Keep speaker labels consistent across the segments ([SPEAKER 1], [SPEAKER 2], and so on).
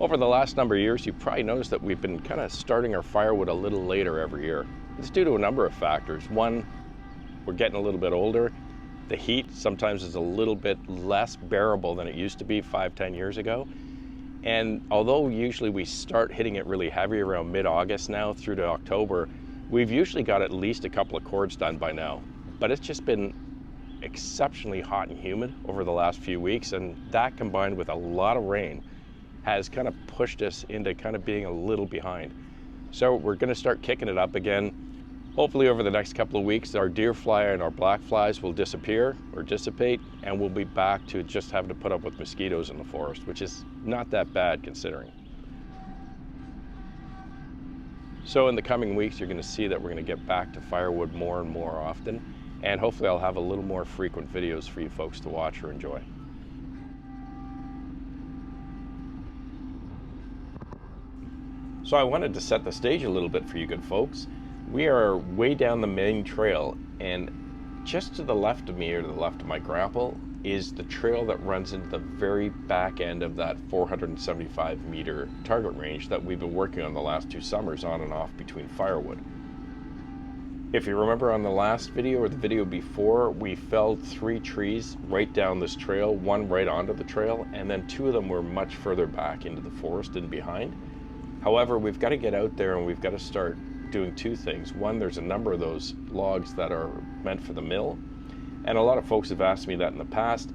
[SPEAKER 1] Over the last number of years, you've probably noticed that we've been kind of starting our firewood a little later every year. It's due to a number of factors. One, we're getting a little bit older. The heat sometimes is a little bit less bearable than it used to be 5-10 years ago. And although usually we start hitting it really heavy around mid-August now through to October, we've usually got at least a couple of cords done by now. But it's just been exceptionally hot and humid over the last few weeks, and that combined with a lot of rain has kind of pushed us into kind of being a little behind. So we're going to start kicking it up again. Hopefully over the next couple of weeks, our deer fly and our black flies will disappear or dissipate, and we'll be back to just having to put up with mosquitoes in the forest, which is not that bad considering. So in the coming weeks, you're going to see that we're going to get back to firewood more and more often, and hopefully I'll have a little more frequent videos for you folks to watch or enjoy. So I wanted to set the stage a little bit for you good folks. We are way down the main trail, and just to the left of me, or to the left of my grapple, is the trail that runs into the very back end of that 475 meter target range that we've been working on the last 2 summers on and off between firewood. If you remember on the last video or the video before, we felled 3 trees right down this trail, 1 right onto the trail, and then 2 of them were much further back into the forest and behind. However, we've got to get out there and we've got to start doing 2 things. One, there's a number of those logs that are meant for the mill, and a lot of folks have asked me that in the past.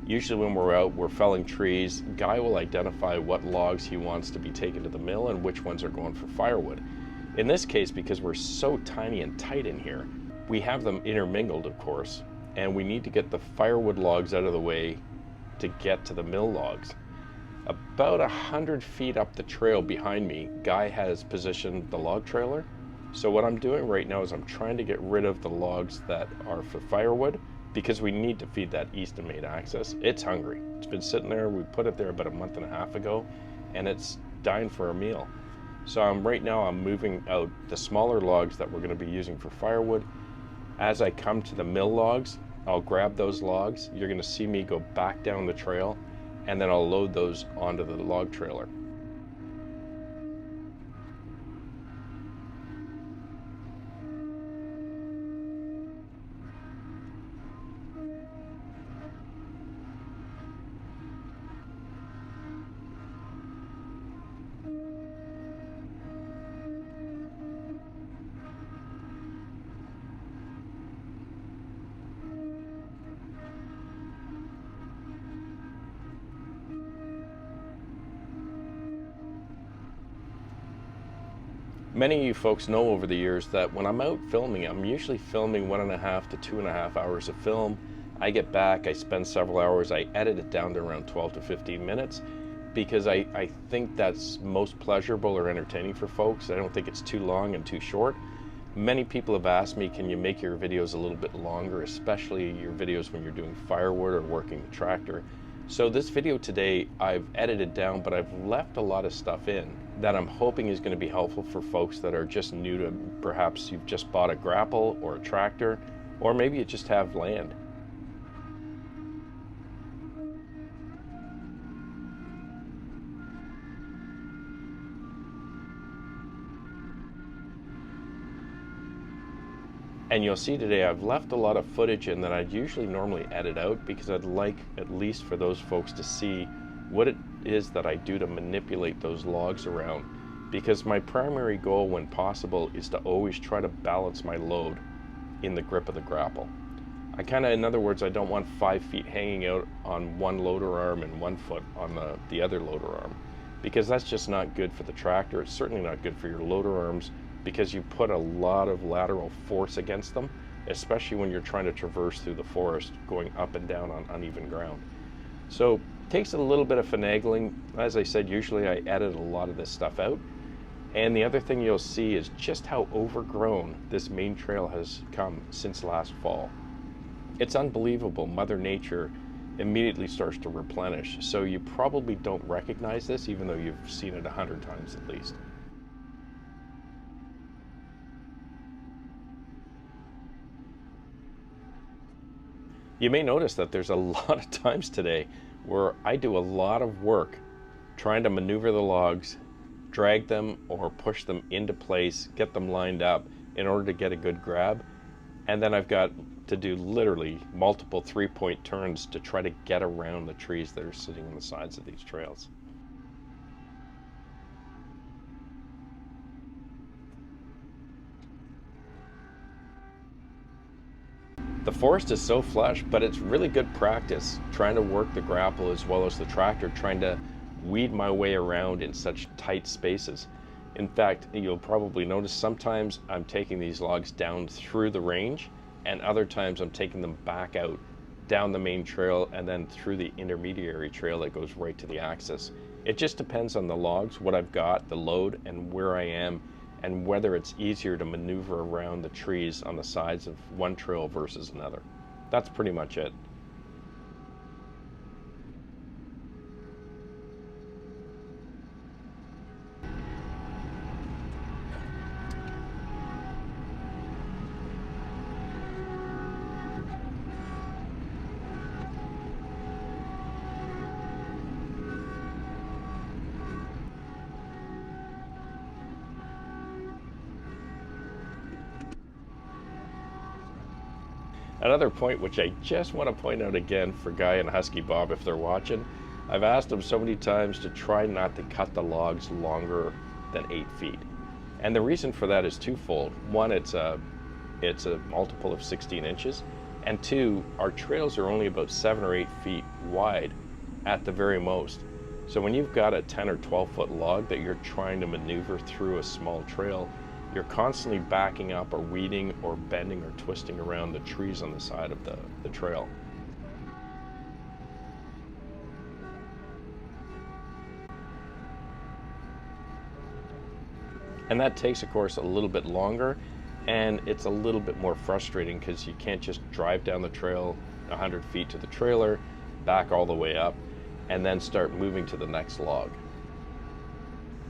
[SPEAKER 1] Usually when we're out, we're felling trees, Guy will identify what logs he wants to be taken to the mill and which ones are going for firewood. In this case, because we're so tiny and tight in here, we have them intermingled, of course, and we need to get the firewood logs out of the way to get to the mill logs. About 100 feet up the trail behind me, Guy has positioned the log trailer. So what I'm doing right now is I'm trying to get rid of the logs that are for firewood, because we need to feed that Eastonmade access. It's hungry. It's been sitting there. We put it there about a month and a half ago, and it's dying for a meal. So right now I'm moving out the smaller logs that we're going to be using for firewood. As I come to the mill logs, I'll grab those logs. You're going to see me go back down the trail, and then I'll load those onto the log trailer. Many of you folks know over the years that when I'm out filming, I'm usually filming 1.5 to 2.5 hours of film. I get back, I spend several hours, I edit it down to around 12 to 15 minutes because I think that's most pleasurable or entertaining for folks. I don't think it's too long and too short. Many people have asked me, can you make your videos a little bit longer, especially your videos when you're doing firewood or working the tractor? So this video today, I've edited down, but I've left a lot of stuff in that I'm hoping is going to be helpful for folks that are just new to, perhaps you've just bought a grapple or a tractor, or maybe you just have land. And you'll see today I've left a lot of footage in that I'd usually normally edit out, because I'd like at least for those folks to see what it is that I do to manipulate those logs around, because my primary goal when possible is to always try to balance my load in the grip of the grapple. I kind of, in other words, I don't want 5 feet hanging out on one loader arm and 1 foot on the other loader arm, because that's just not good for the tractor. It's certainly not good for your loader arms, because you put a lot of lateral force against them, especially when you're trying to traverse through the forest going up and down on uneven ground. So it takes a little bit of finagling. As I said, usually I edit a lot of this stuff out. And the other thing you'll see is just how overgrown this main trail has come since last fall. It's unbelievable. Mother Nature immediately starts to replenish. So you probably don't recognize this, even though you've seen it 100 times at least. You may notice that there's a lot of times today where I do a lot of work trying to maneuver the logs, drag them or push them into place, get them lined up in order to get a good grab. And then I've got to do literally multiple 3-point turns to try to get around the trees that are sitting on the sides of these trails. The forest is so flush, but it's really good practice trying to work the grapple as well as the tractor, trying to weed my way around in such tight spaces. In fact, you'll probably notice sometimes I'm taking these logs down through the range, and other times I'm taking them back out down the main trail and then through the intermediary trail that goes right to the axis. It just depends on the logs, what I've got, the load, and where I am, and whether it's easier to maneuver around the trees on the sides of one trail versus another. That's pretty much it. Another point which I just want to point out again for Guy and Husky Bob if they're watching, I've asked them so many times to try not to cut the logs longer than 8 feet. And the reason for that is twofold. One, it's a multiple of 16 inches. And two, our trails are only about 7 or 8 feet wide at the very most. So when you've got a 10 or 12 foot log that you're trying to maneuver through a small trail, you're constantly backing up or weeding or bending or twisting around the trees on the side of the trail. And that takes, of course, a little bit longer, and it's a little bit more frustrating because you can't just drive down the trail 100 feet to the trailer, back all the way up, and then start moving to the next log.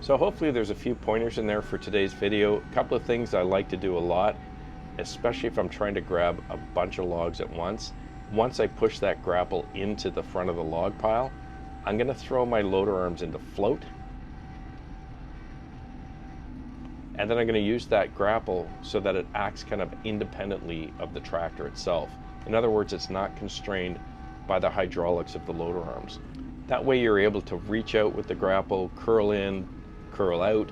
[SPEAKER 1] So hopefully there's a few pointers in there for today's video. A couple of things I like to do a lot, especially if I'm trying to grab a bunch of logs at once. Once I push that grapple into the front of the log pile, I'm going to throw my loader arms into float. And then I'm going to use that grapple so that it acts kind of independently of the tractor itself. In other words, it's not constrained by the hydraulics of the loader arms. That way you're able to reach out with the grapple, curl in, curl out,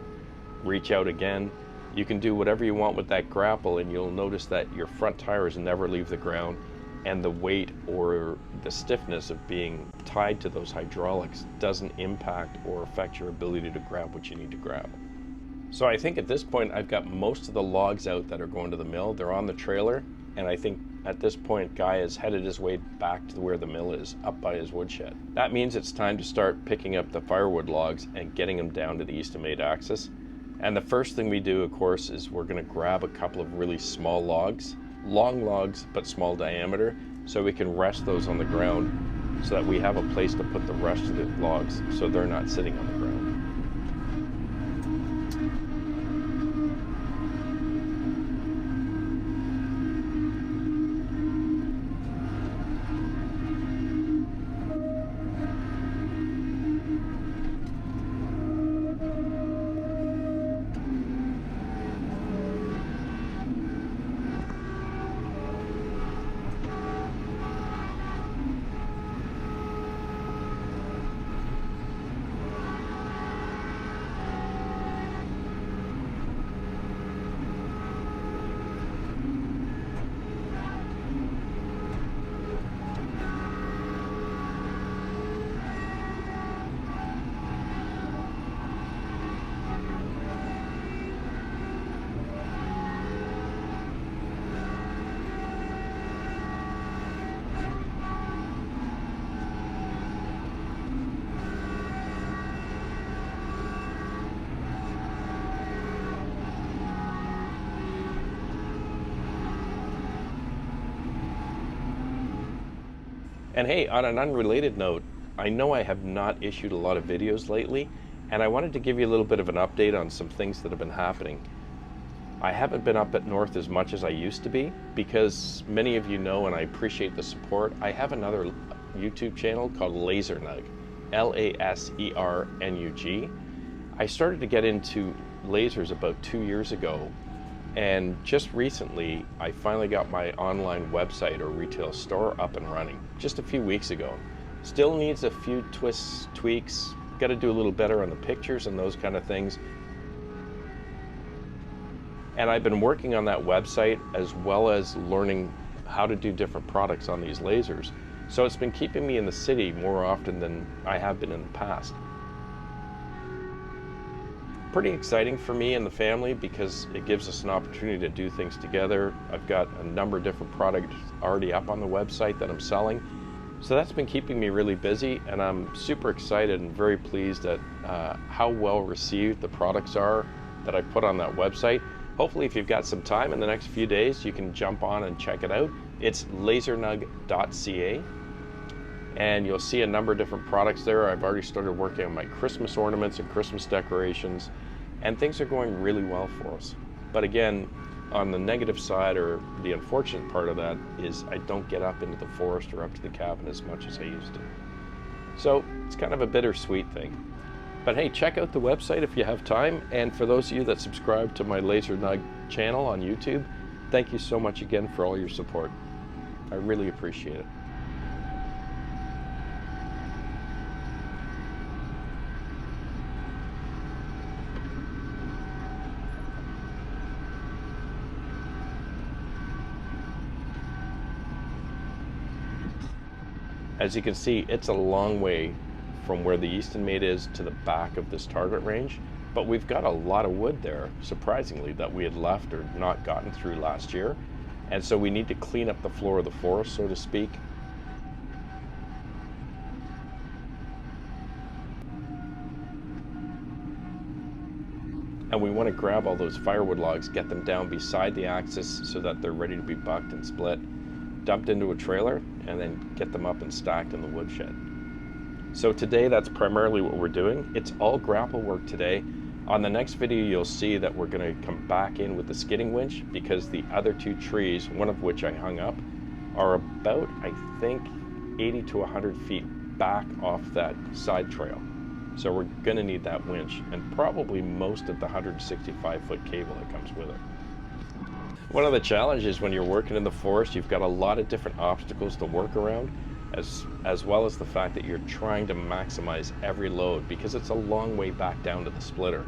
[SPEAKER 1] reach out again. You can do whatever you want with that grapple, and you'll notice that your front tires never leave the ground, and the weight or the stiffness of being tied to those hydraulics doesn't impact or affect your ability to grab what you need to grab. So I think at this point I've got most of the logs out that are going to the mill. They're on the trailer, and I think at this point Guy has headed his way back to where the mill is, up by his woodshed. That means it's time to start picking up the firewood logs and getting them down to the Eastonmade axis. And the first thing we do, of course, is we're going to grab a couple of really small logs, long logs but small diameter, so we can rest those on the ground so that we have a place to put the rest of the logs so they're not sitting on the ground. And hey, on an unrelated note, I know I have not issued a lot of videos lately, and I wanted to give you a little bit of an update on some things that have been happening. I haven't been up at north as much as I used to be because many of you know, and I appreciate the support, I have another YouTube channel called Laser Nug. LASERNUG. I started to get into lasers about 2 years ago, and just recently I finally got my online website or retail store up and running just a few weeks ago. Still needs a few twists, tweaks, got to do a little better on the pictures and those kind of things. And I've been working on that website as well as learning how to do different products on these lasers. So it's been keeping me in the city more often than I have been in the past. Pretty exciting for me and the family because it gives us an opportunity to do things together. I've got a number of different products already up on the website that I'm selling. So that's been keeping me really busy, and I'm super excited and very pleased at how well received the products are that I put on that website. Hopefully if you've got some time in the next few days, you can jump on and check it out. It's lasernug.ca, and you'll see a number of different products there. I've already started working on my Christmas ornaments and Christmas decorations, and things are going really well for us. But again, on the negative side, or the unfortunate part of that, is I don't get up into the forest or up to the cabin as much as I used to. So it's kind of a bittersweet thing. But hey, check out the website if you have time, and for those of you that subscribe to my Laser Nug channel on YouTube, thank you so much again for all your support. I really appreciate it. As you can see, it's a long way from where the Eastonmade is to the back of this target range, but we've got a lot of wood there, surprisingly, that we had left or not gotten through last year. And so we need to clean up the floor of the forest, so to speak. And we want to grab all those firewood logs, get them down beside the axis so that they're ready to be bucked and split, dumped into a trailer, and then get them up and stacked in the woodshed. So today, that's primarily what we're doing. It's all grapple work today. On the next video, you'll see that we're going to come back in with the skidding winch because the other two trees, one of which I hung up, are about, I think, 80 to 100 feet back off that side trail. So we're going to need that winch and probably most of the 165-foot cable that comes with it. One of the challenges when you're working in the forest, you've got a lot of different obstacles to work around, as well as the fact that you're trying to maximize every load because it's a long way back down to the splitter.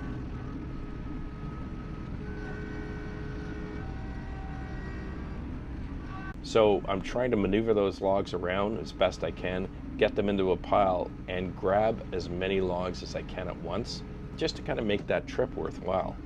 [SPEAKER 1] So I'm trying to maneuver those logs around as best I can, get them into a pile, and grab as many logs as I can at once, just to kind of make that trip worthwhile.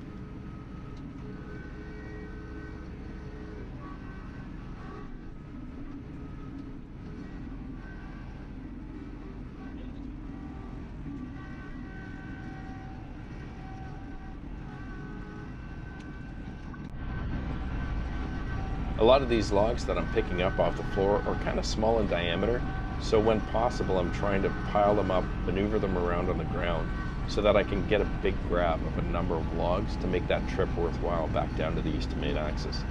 [SPEAKER 1] A lot of these logs that I'm picking up off the floor are kind of small in diameter, so when possible I'm trying to pile them up, maneuver them around on the ground so that I can get a big grab of a number of logs to make that trip worthwhile back down to the Eastonmade axis.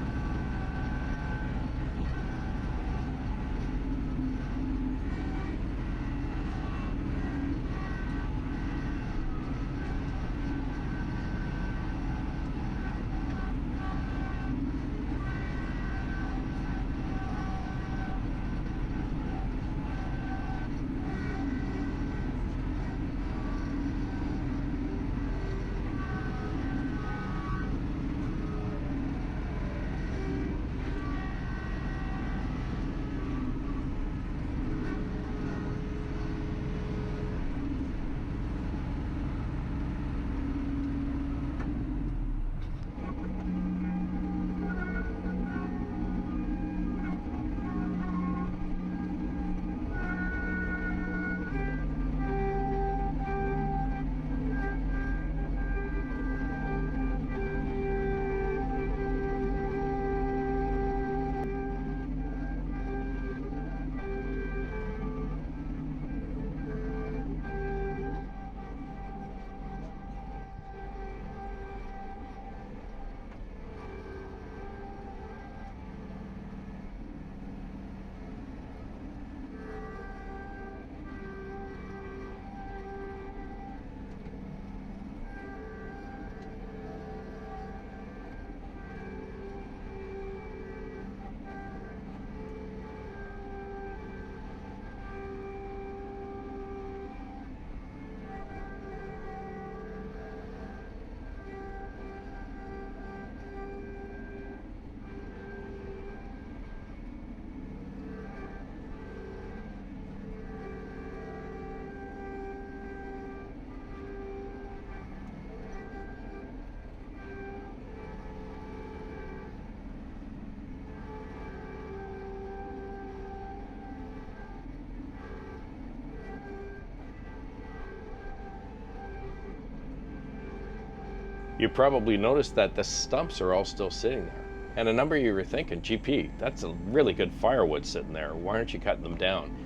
[SPEAKER 1] You probably noticed that the stumps are all still sitting there. And a number of you were thinking, GP, that's a really good firewood sitting there. Why aren't you cutting them down?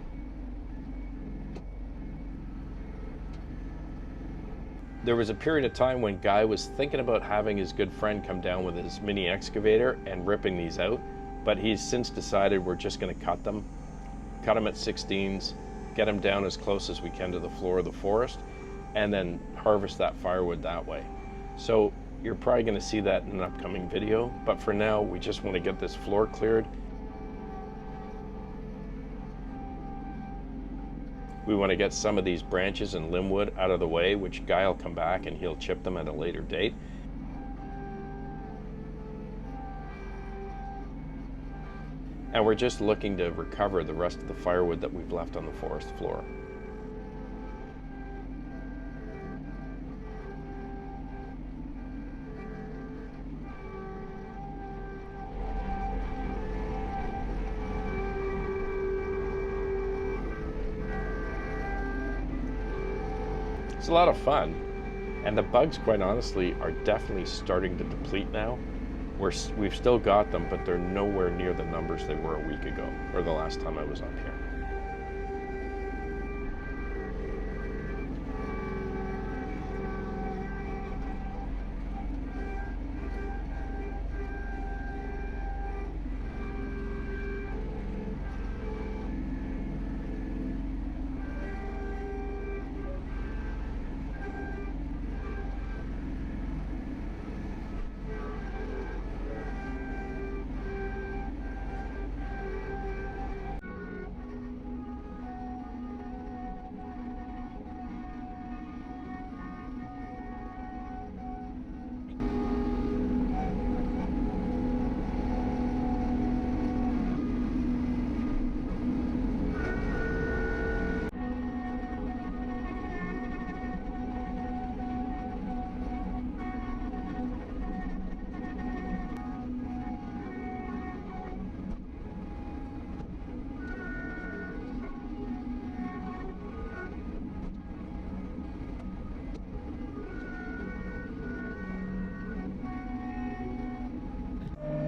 [SPEAKER 1] There was a period of time when Guy was thinking about having his good friend come down with his mini excavator and ripping these out, but he's since decided we're just going to cut them at 16s, get them down as close as we can to the floor of the forest, and then harvest that firewood that way. So you're probably going to see that in an upcoming video, but for now we just want to get this floor cleared. We want to get some of these branches and limb wood out of the way, which Guy will come back and he'll chip them at a later date. And we're just looking to recover the rest of the firewood that we've left on the forest floor. It's a lot of fun, and the bugs, quite honestly, are definitely starting to deplete now. We've still got them, but they're nowhere near the numbers they were a week ago, or the last time I was up here.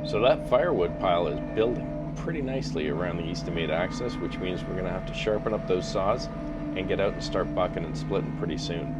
[SPEAKER 1] So that firewood pile is building pretty nicely around the Eastonmade axis, which means we're going to have to sharpen up those saws and get out and start bucking and splitting pretty soon.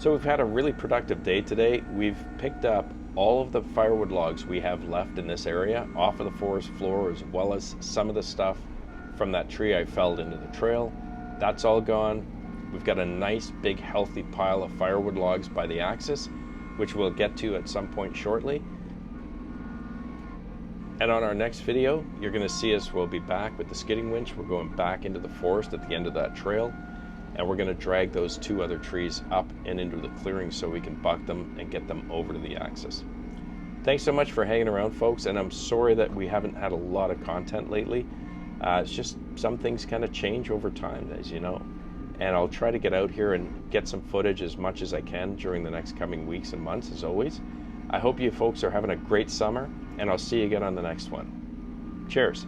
[SPEAKER 1] So we've had a really productive day today. We've picked up all of the firewood logs we have left in this area off of the forest floor, as well as some of the stuff from that tree I felled into the trail. That's all gone. We've got a nice big healthy pile of firewood logs by the axis, which we'll get to at some point shortly. And on our next video, you're going to see us, we'll be back with the skidding winch. We're going back into the forest at the end of that trail, and we're going to drag those two other trees up and into the clearing so we can buck them and get them over to the axis. Thanks so much for hanging around, folks, and I'm sorry that we haven't had a lot of content lately. It's just some things kind of change over time, as you know. And I'll try to get out here and get some footage as much as I can during the next coming weeks and months, as always. I hope you folks are having a great summer, and I'll see you again on the next one. Cheers.